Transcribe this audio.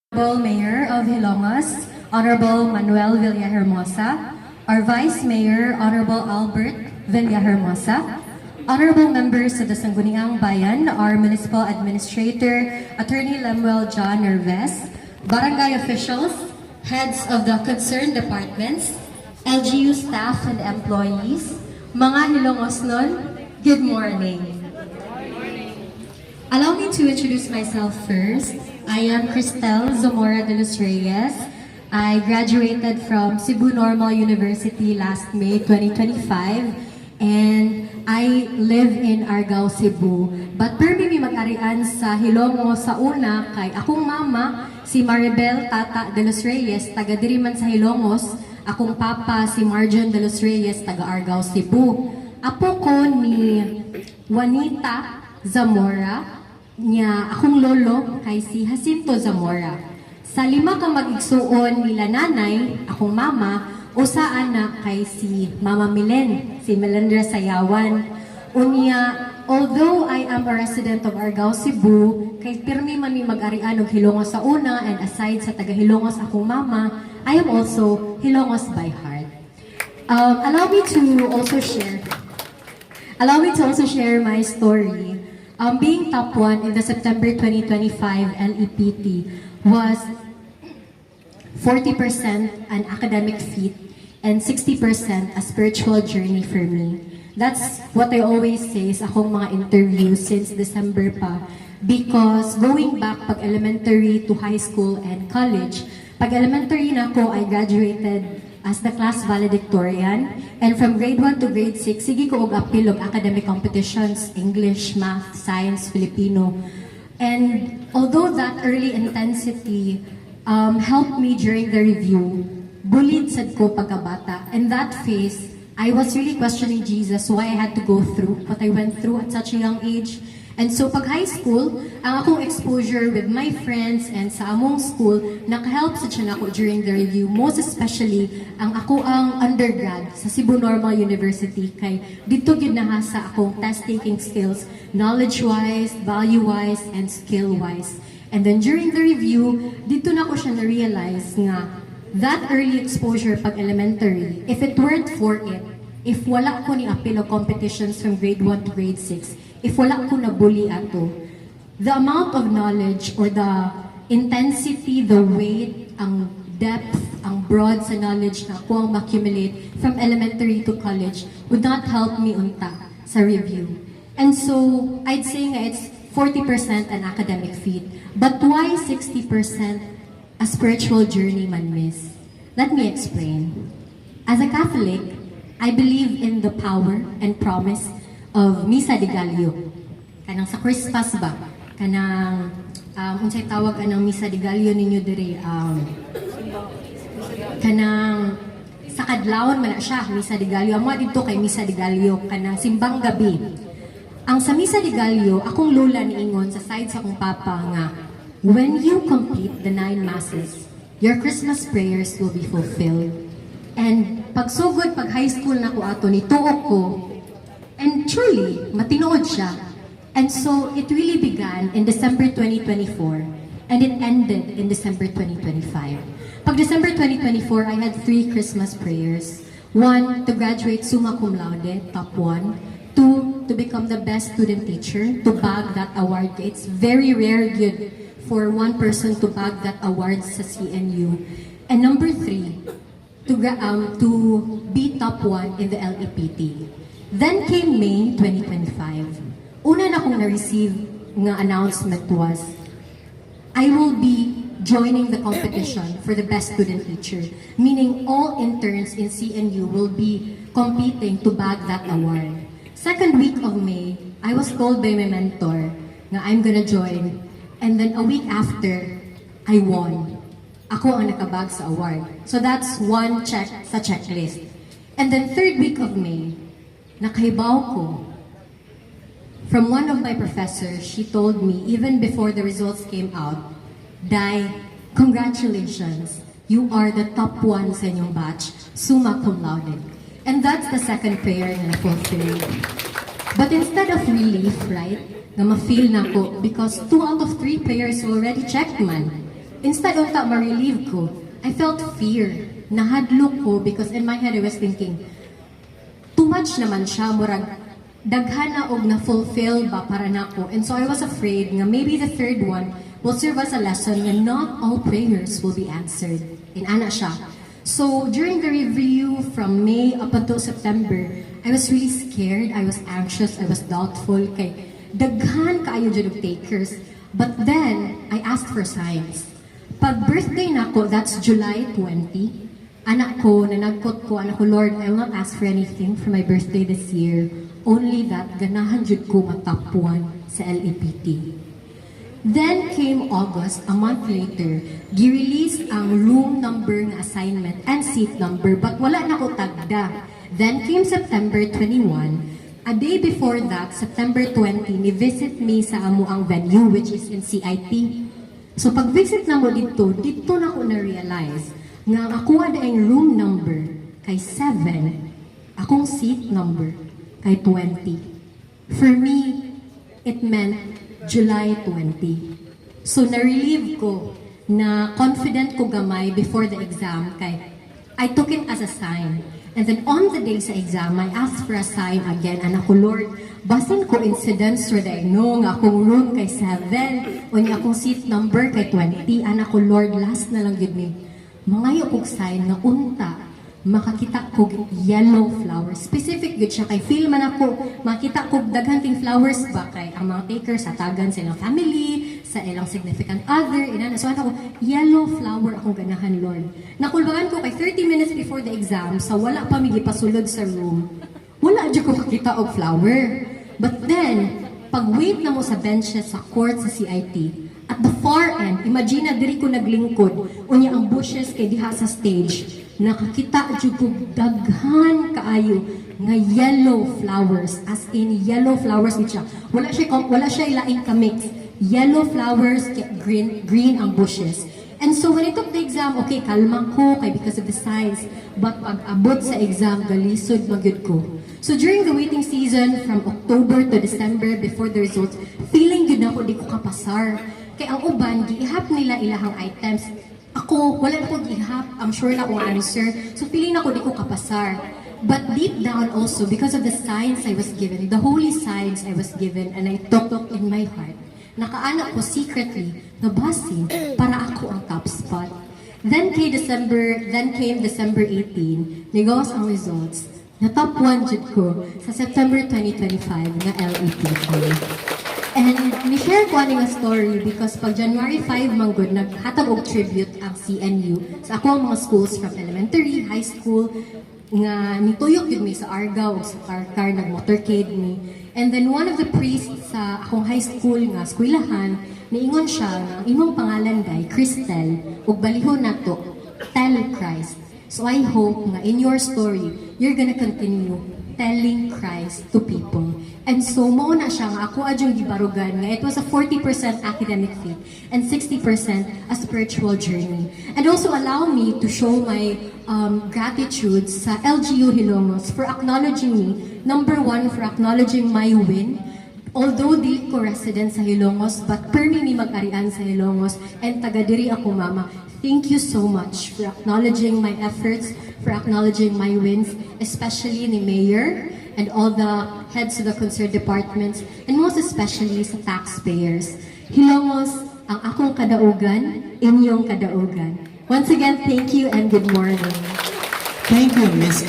Honorable Mayor of Hilongos, Honorable Manuel Villahermosa, our Vice Mayor, Honorable Albert Villahermosa, Honorable members of the Sangguniang Bayan, our Municipal Administrator, Attorney Lemuel John Nerves, barangay officials, heads of the concerned departments, LGU staff and employees, mga Hilongosnon, good morning. Allow me to introduce myself first. I am Cristel Zamora de los Reyes. I graduated from Cebu Normal University last May 2025 and I live in Argao, Cebu. But permi mi mag-arian sa Hilongos sa una kay akong mama si Maribel Tata de los Reyes, taga diri man sa Hilongos. Akong papa si Marjon de los Reyes, taga Argao, Cebu. Apo ko ni Juanita Zamora, niya akong lolo kay si Jacinto Zamora. Sa 5 ka mag-igsuon nila nanay, akong mama, usaan na kay si Mama Milen, si Melendra Sayawan. Unya, although I am a resident of Argao, Cebu, kay pirmi man mi mag-arian og Hilongos sa una, and aside sa taga Hilongos akong mama, I am also Hilongos by heart. Allow me to also share my story. Being top 1 in the September 2025 LEPT was 40% an academic feat and 60% a spiritual journey for me. That's what I always say sa akong mga interviews since December pa. Because going back pag elementary to high school and college, pag elementary na ako, I graduated as the class valedictorian, and from grade 1 to grade 6, sige ko og apil og academic competitions, English, Math, Science, Filipino. And although that early intensity helped me during the review, bullied sad ko pagkabata. And that phase, I was really questioning Jesus why I had to go through what I went through at such a young age. And so pag high school, ang akong exposure with my friends and sa among school, nakahelp sa siya ako during the review. Most especially, ang ako ang undergrad sa Cebu Normal University kay dito gyud na sa akong test-taking skills, knowledge-wise, value-wise, and skill-wise. And then during the review, dito na ko siya na-realize nga that early exposure pag elementary, if it weren't for it, if wala ko ni apil o competitions from grade 1 to grade 6, if wala ko na-bully ato, the amount of knowledge or the intensity, the weight, ang depth, ang broad sa knowledge na ako ang accumulate from elementary to college would not help me unta sa review. And so, I'd say nga it's 40% an academic feat. But why 60% a spiritual journey man, miss? Let me explain. As a Catholic, I believe in the power and promise of Misa de Gallo. Kanang sa Christmas ba? Kanang, unsay tawag anang Misa de Gallo ninyo dire? Kanang, sa kadlawon man na siya, Misa de Gallo. Amo dito kay Misa de Gallo, kanang simbang gabi. Ang sa Misa de Gallo, akong lola niingon sa side sa akong papa nga, when you complete the 9 masses, your Christmas prayers will be fulfilled. And pagsugod, pag high school na ko ato, nituok ko, and truly, matinood siya. And so, it really began in December 2024, and it ended in December 2025. Pag December 2024, I had 3 Christmas prayers. 1, to graduate summa cum laude, top 1. 2, to become the best student teacher, to bag that award. It's very rare good for one person to bag that award sa CNU. And number 3, to be top 1 in the LEPT. Then came May 2025. Una na kong na-receive nga announcement was, I will be joining the competition for the best student teacher. Meaning all interns in CNU will be competing to bag that award. Second week of May, I was told by my mentor na I'm gonna join. And then a week after, I won. Ako ang nakabag sa award. So that's one check sa checklist. And then third week of May, nakahibaw ko. From one of my professors, she told me, even before the results came out, Dai, congratulations, you are the top 1 sa inyong batch, summa cum laude. And that's the second prayer na fulfilled. But instead of relief, right, na ma-feel na ko, because 2 out of 3 prayers already checked man. instead of ta ma-relieve ko, I felt fear. Nahadlok ko because in my head I was thinking, too much naman siya, murag daghan na og na-fulfill ba para nako. And so I was afraid nga maybe the third one will serve as a lesson nga not all prayers will be answered. In ana siya. So during the review from May up until September, I was really scared, I was anxious, I was doubtful kay daghan kaayo jud og takers. But then I asked for signs. Pag birthday nako, that's July 20. Anak ko, nanagkot ko, anak ko, Lord, I will not ask for anything for my birthday this year. Only that ganahan jud ko matap 1 sa LEPT. Then came August, a month later, gi-release ang room number na assignment and seat number, but wala na ko tagda. Then came September 21. A day before that, September 20, ni-visit me sa amo ang venue, which is in CIT. So pag-visit na mo dito na ko na-realize nga ako ada ang room number kay 7, akong seat number kay 20. For me, it meant July 20. So na-relieve ko na confident ko gamay before the exam kay I took it as a sign. And then on the day sa exam, I asked for a sign again. Anak ko, Lord, basin ko incidents or I know nga akong room kay 7 o niya akong seat number kay 20. Anak ko, Lord, last na lang yun ni. Mangayo kong sign na unta, makakita ko yellow flowers. Specific yun siya kay feel man ako, makita ko daghanting flowers ba kay ang mga takers sa tagan sa ilang family, sa ilang significant other, inana. So ako, yellow flower akong ganahan, Lord. Nakulbangan ko kay 30 minutes before the exam, sa wala pa may gipasulod sa room, wala dyan ko makita og flower. But then, pag-wait na mo sa benches sa court sa CIT, at the far end, imagine na diri ko naglingkod, unya ang bushes kay diha sa stage, nakakita jud ko daghan kaayo nga yellow flowers, as in yellow flowers siya. Wala siya laing ka-mix. Yellow flowers, green ang bushes. And so when I took the exam, okay, kalma ko kay because of the signs. But pag abot sa exam, galisod magyud ko. So during the waiting season, from October to December, before the results, feeling yun ako di ko kapasar. Kaya ang uban, giihap nila ilahang items. Ako, wala ko gihap. I'm sure na akong answer. So feeling ako di ko kapasar. But deep down also, because of the signs I was given, the holy signs I was given, and I took in my heart, nakaanak ko secretly na basin para ako ang top spot. Then came December 18, nigawas ang results, na top 1 jud ko sa September 2025 na LEPT. And ni-share ko aning story because pag January 5 manggod, naghatag og tribute ang CNU sa ako ang mga schools from elementary, high school, nga nituyok yun mi sa Argao o sa Karkar, nag-motorcade mi. And then one of the priests sa akong high school nga eskwelahan, niingon siya nga imong pangalan day, Cristel, ug balihon nato, tell Christ. So I hope nga in your story, you're gonna continue telling Christ to people. And so mo na siya nga ako adyong gibarugan nga it was a 40% academic fit and 60% a spiritual journey. And also allow me to show my gratitude sa LGU Hilongos for acknowledging me. Number 1, for acknowledging my win. Although dili ko resident sa Hilongos, but permi mi mag-arian sa Hilongos and taga diri ako mama. Thank you so much for acknowledging my efforts, for acknowledging my wins, especially ni Mayor and all the heads of the concerned departments, and most especially sa taxpayers. Hilongos, ang akong kadaugan, inyong kadaugan. Once again, thank you and good morning. Thank you, Ms.